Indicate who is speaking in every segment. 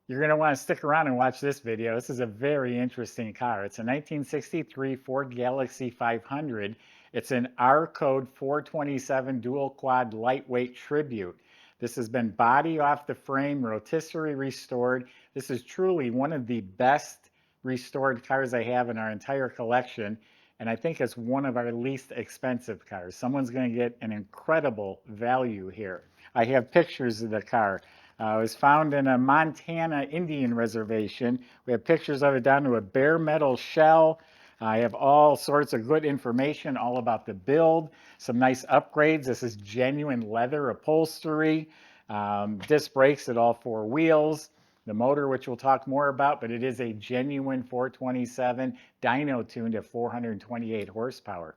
Speaker 1: You're going to want to stick around and watch this video. This is a very interesting car. It's a 1963 Ford Galaxie 500. It's an R code 427 dual quad lightweight tribute. This has been body off the frame, rotisserie restored. This is truly one of the best restored cars I have in our entire collection. And I think it's one of our least expensive cars. Someone's going to get an incredible value here. I have pictures of the car. It was found in a Montana Indian reservation. We have pictures of it down to a bare metal shell. I have all sorts of good information all about the build, some nice upgrades. This is genuine leather upholstery, disc brakes at all four wheels, the motor, which we'll talk more about, but it is a genuine 427 dyno tuned at 428 horsepower.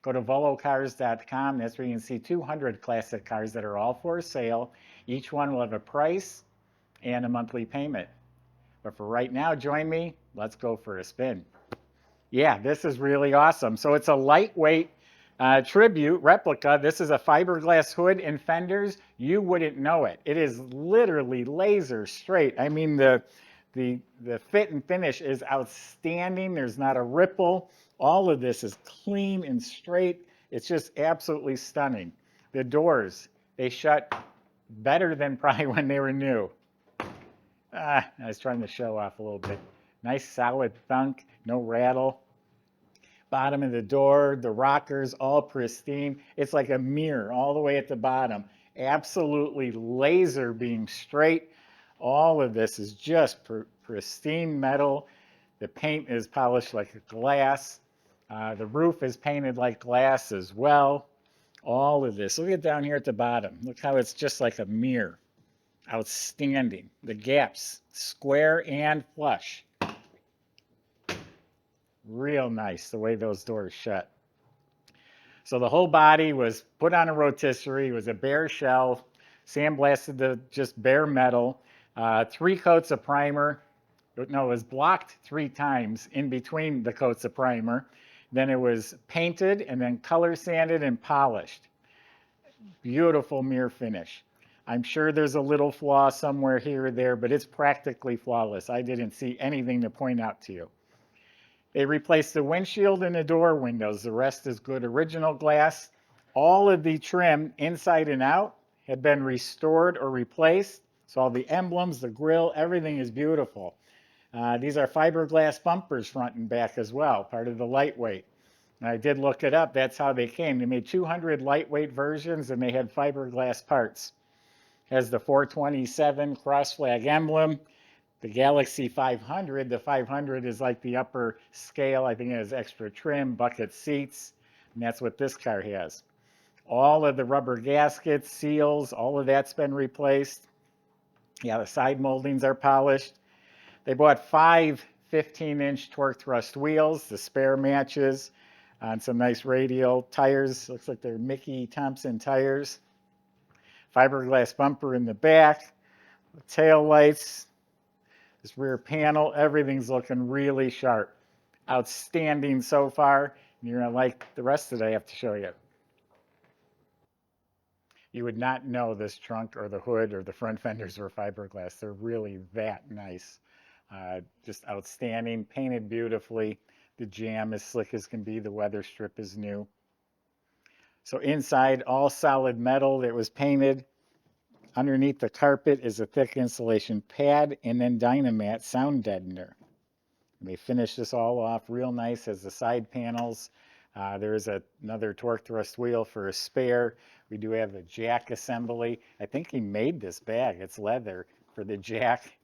Speaker 1: Go to volocars.com. That's where you can see 200 classic cars that are all for sale. Each one will have a price and a monthly payment. But for right now, join me. Let's go for a spin. Yeah, this is really awesome. So it's a lightweight tribute replica. This is a fiberglass hood and fenders. You wouldn't know it. It is literally laser straight. I mean, the fit and finish is outstanding. There's not a ripple. All of this is clean and straight. It's just absolutely stunning. The doors, they shut better than probably when they were new. I was trying to show off a little bit. Nice solid thunk, no rattle. Bottom of the door, the rockers, all pristine. It's like a mirror all the way at the bottom. Absolutely laser beam straight. All of this is just pristine metal. The paint is polished like glass. The roof is painted like glass as well. All of this. Look at down here at the bottom. Look how it's just like a mirror. Outstanding. The gaps, square and flush. Real nice the way those doors shut. So the whole body was put on a rotisserie. It was a bare shell, sandblasted to just bare metal. 3 coats of primer. No, it was blocked 3 times in between the coats of primer. Then it was painted and then color sanded and polished. Beautiful mirror finish. I'm sure there's a little flaw somewhere here or there, but it's practically flawless. I didn't see anything to point out to you. They replaced the windshield and the door windows. The rest is good original glass. All of the trim inside and out had been restored or replaced. So all the emblems, the grille, everything is beautiful. These are fiberglass bumpers front and back as well, part of the lightweight. And I did look it up. That's how they came. They made 200 lightweight versions, and they had fiberglass parts. Has the 427 cross flag emblem. The Galaxie 500, the 500 is like the upper scale. I think it has extra trim, bucket seats, and that's what this car has. All of the rubber gaskets, seals, all of that's been replaced. Yeah, the side moldings are polished. They bought 5 15-inch torque thrust wheels. The spare matches on some nice radial tires. Looks like they're Mickey Thompson tires. Fiberglass bumper in the back. Tail lights. This rear panel, everything's looking really sharp. Outstanding so far. You're going to like the rest that I have to show you. You would not know this trunk or the hood or the front fenders were fiberglass. They're really that nice. Just outstanding, painted beautifully. The jam as slick as can be. The weather strip is new. So inside, all solid metal that was painted. Underneath the carpet is a thick insulation pad and then Dynamat sound deadener. They finished this all off real nice as the side panels. There is another torque thrust wheel for a spare. We do have a jack assembly. I think he made this bag. It's leather for the jack.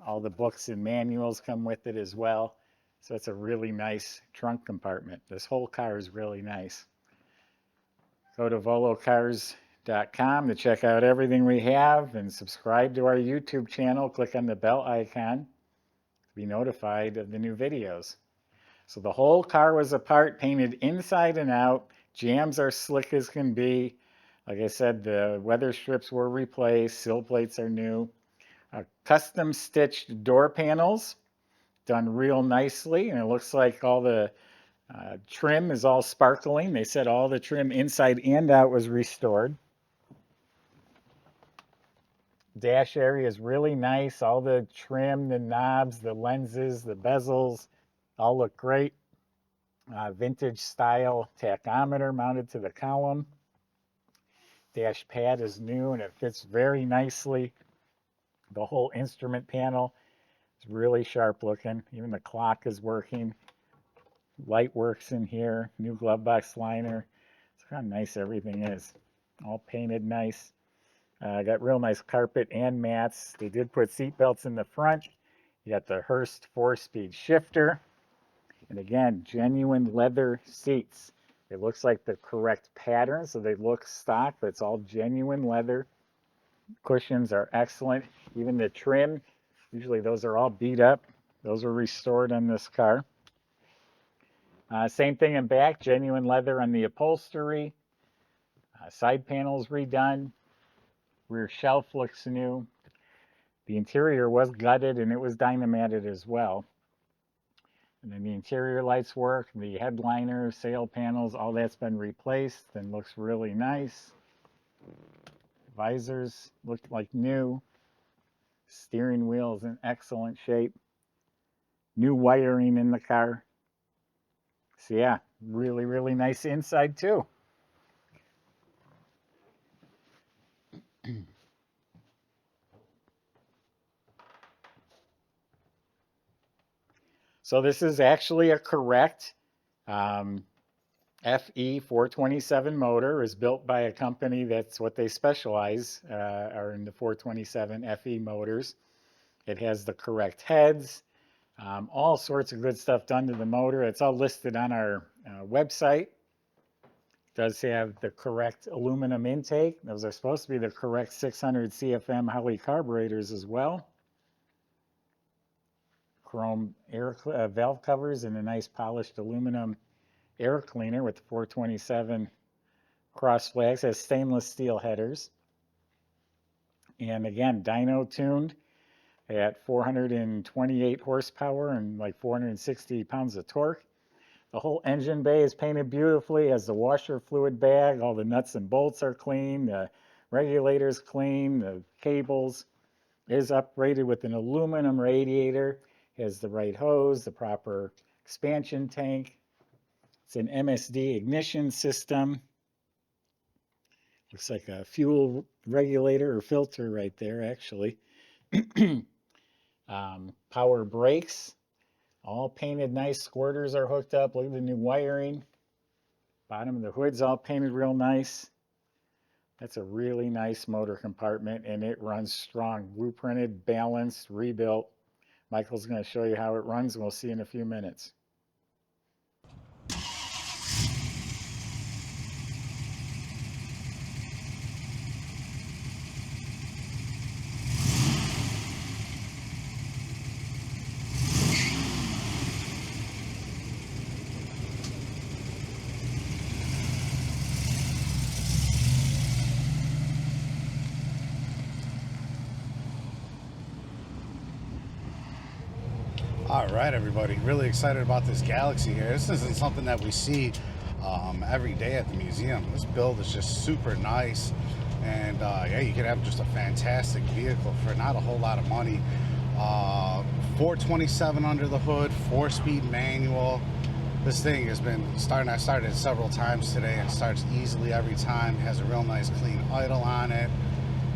Speaker 1: All the books and manuals come with it as well. So it's a really nice trunk compartment. This whole car is really nice. Go to volocars.com to check out everything we have and subscribe to our YouTube channel. Click on the bell icon to be notified of the new videos. So the whole car was apart, painted inside and out. Jams are slick as can be. Like I said, the weather strips were replaced. Sill plates are new. Custom stitched door panels, done real nicely. And it looks like all the trim is all sparkling. They said all the trim inside and out was restored. Dash area is really nice. All the trim, the knobs, the lenses, the bezels all look great. Vintage style tachometer mounted to the column. Dash pad is new and it fits very nicely. The whole instrument panel is really sharp looking. Even the clock is working. Light works in here. New glove box liner. Look how nice everything is. All painted nice. Got real nice carpet and mats. They did put seat belts in the front. You got the Hurst 4-speed shifter. And again, genuine leather seats. It looks like the correct pattern, so they look stock, but it's all genuine leather. Cushions are excellent. Even the trim, usually those are all beat up. Those were restored on this car. Same thing in back, genuine leather on the upholstery. Side panels redone. Rear shelf looks new. The interior was gutted and it was dynamatted as well. And then the interior lights work, the headliner, sail panels, all that's been replaced and looks really nice. Visors look like new. Steering wheel is in excellent shape. New wiring in the car. So yeah, really, really nice inside too. So this is actually a correct FE 427 motor. Is built by a company that's what they specialize are in the 427 FE motors. It has the correct heads, all sorts of good stuff done to the motor. It's all listed on our website. It does have the correct aluminum intake. Those are supposed to be the correct 600 CFM Holley carburetors as well. Chrome air valve covers and a nice polished aluminum air cleaner with the 427 cross flags. Has stainless steel headers. And again, dyno tuned at 428 horsepower and like 460 pounds of torque. The whole engine bay is painted beautifully, has the washer fluid bag, all the nuts and bolts are clean, the regulator's clean, the cables. Is upgraded with an aluminum radiator, has the right hose, the proper expansion tank. It's an MSD ignition system. Looks like a fuel regulator or filter right there, actually. Power brakes, all painted nice. Squirters are hooked up. Look at the new wiring. Bottom of the hood's all painted real nice. That's a really nice motor compartment, and it runs strong. Blueprinted, balanced, rebuilt. Michael's going to show you how it runs, and we'll see in a few minutes.
Speaker 2: All right, everybody, really excited about this Galaxie here. This isn't something that we see every day at the museum. This build is just super nice, and yeah, you could have just a fantastic vehicle for not a whole lot of money. 427 under the hood, 4-speed manual. This thing has been starting. I started it several times today and starts easily every time. It has a real nice clean idle on it.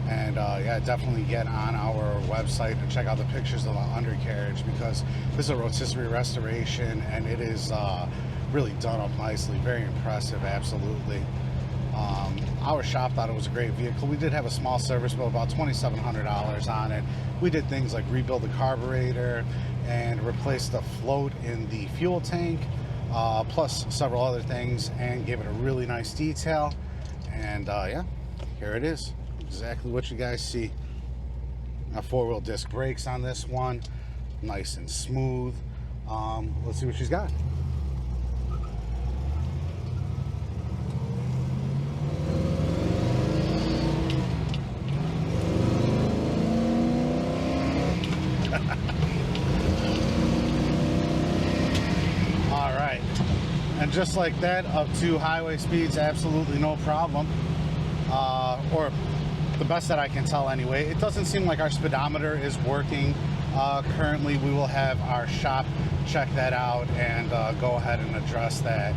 Speaker 2: And yeah, definitely get on our website and check out the pictures of the undercarriage, because this is a rotisserie restoration and it is really done up nicely. Very impressive, absolutely. Our shop thought it was a great vehicle. We did have a small service bill, about $2,700 on it. We did things like rebuild the carburetor and replace the float in the fuel tank, plus several other things, and gave it a really nice detail. And yeah, here it is. Exactly what you guys see. Now, 4-wheel disc brakes on this one, nice and smooth. Let's see what she's got. All right, and just like that, up to highway speeds, absolutely no problem. Or the best that I can tell anyway. It doesn't seem like our speedometer is working currently. We will have our shop check that out and go ahead and address that.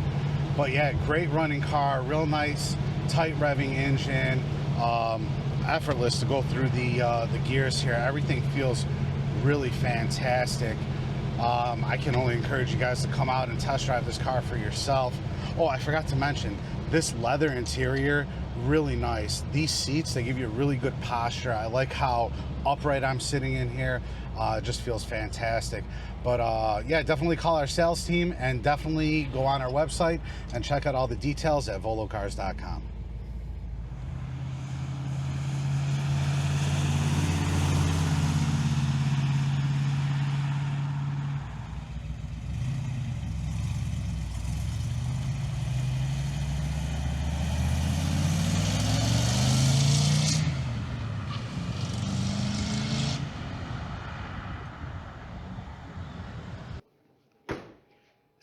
Speaker 2: But yeah, great running car, real nice, tight revving engine, effortless to go through the gears here. Everything feels really fantastic. I can only encourage you guys to come out and test drive this car for yourself. Oh, I forgot to mention, this leather interior, really nice. These seats, they give you a really good posture. I like how upright I'm sitting in here. It just feels fantastic. But yeah, definitely call our sales team and definitely go on our website and check out all the details at volocars.com.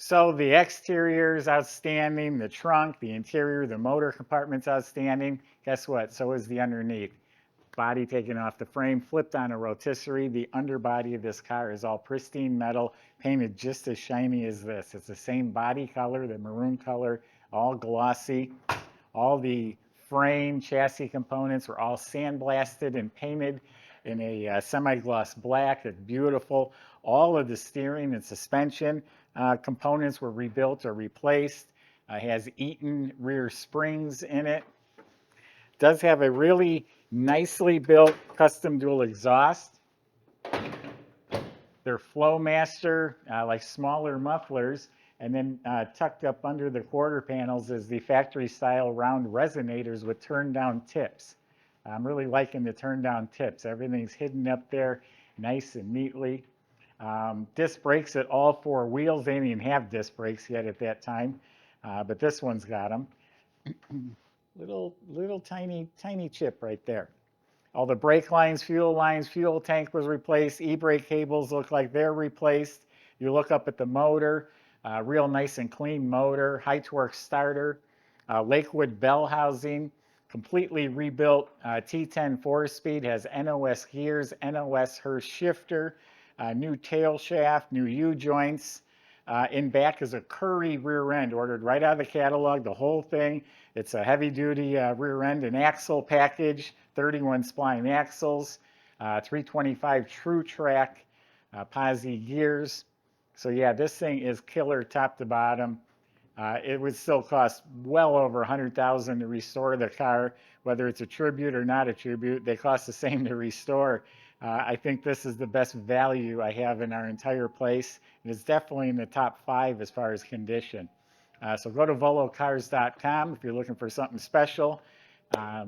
Speaker 1: So the exterior is outstanding, the trunk, the interior, the motor compartment's outstanding. Guess what? So is the underneath. Body taken off the frame, flipped on a rotisserie. The underbody of this car is all pristine metal, painted just as shiny as this. It's the same body color, the maroon color, all glossy. All the frame chassis components were all sandblasted and painted in a semi-gloss black. It's beautiful. All of the steering and suspension components were rebuilt or replaced. Has Eaton rear springs in it. Does have a really nicely built custom dual exhaust. They're Flowmaster, like smaller mufflers. And then tucked up under the quarter panels is the factory style round resonators with turn down tips. I'm really liking the turn down tips. Everything's hidden up there nice and neatly. Disc brakes at all four wheels. They didn't even have disc brakes yet at that time, but this one's got them. little tiny chip right there. All the brake lines, fuel tank was replaced. E-brake cables look like they're replaced. You look up at the motor, real nice and clean motor, high torque starter, Lakewood bell housing, completely rebuilt T10 4-speed, has NOS gears, NOS Hurst shifter, new tail shaft, new U-joints. In back is a Curry rear end, ordered right out of the catalog, the whole thing. It's a heavy-duty rear end and axle package, 31 spline axles, 325 True Track, posi gears. So yeah, this thing is killer top to bottom. It would still cost well over $100,000 to restore the car, whether it's a tribute or not a tribute. They cost the same to restore. I think this is the best value I have in our entire place. And it's definitely in the top 5 as far as condition. So go to volocars.com if you're looking for something special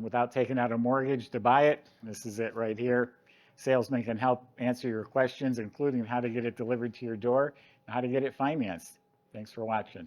Speaker 1: without taking out a mortgage to buy it. This is it right here. Salesman can help answer your questions, including how to get it delivered to your door and how to get it financed. Thanks for watching.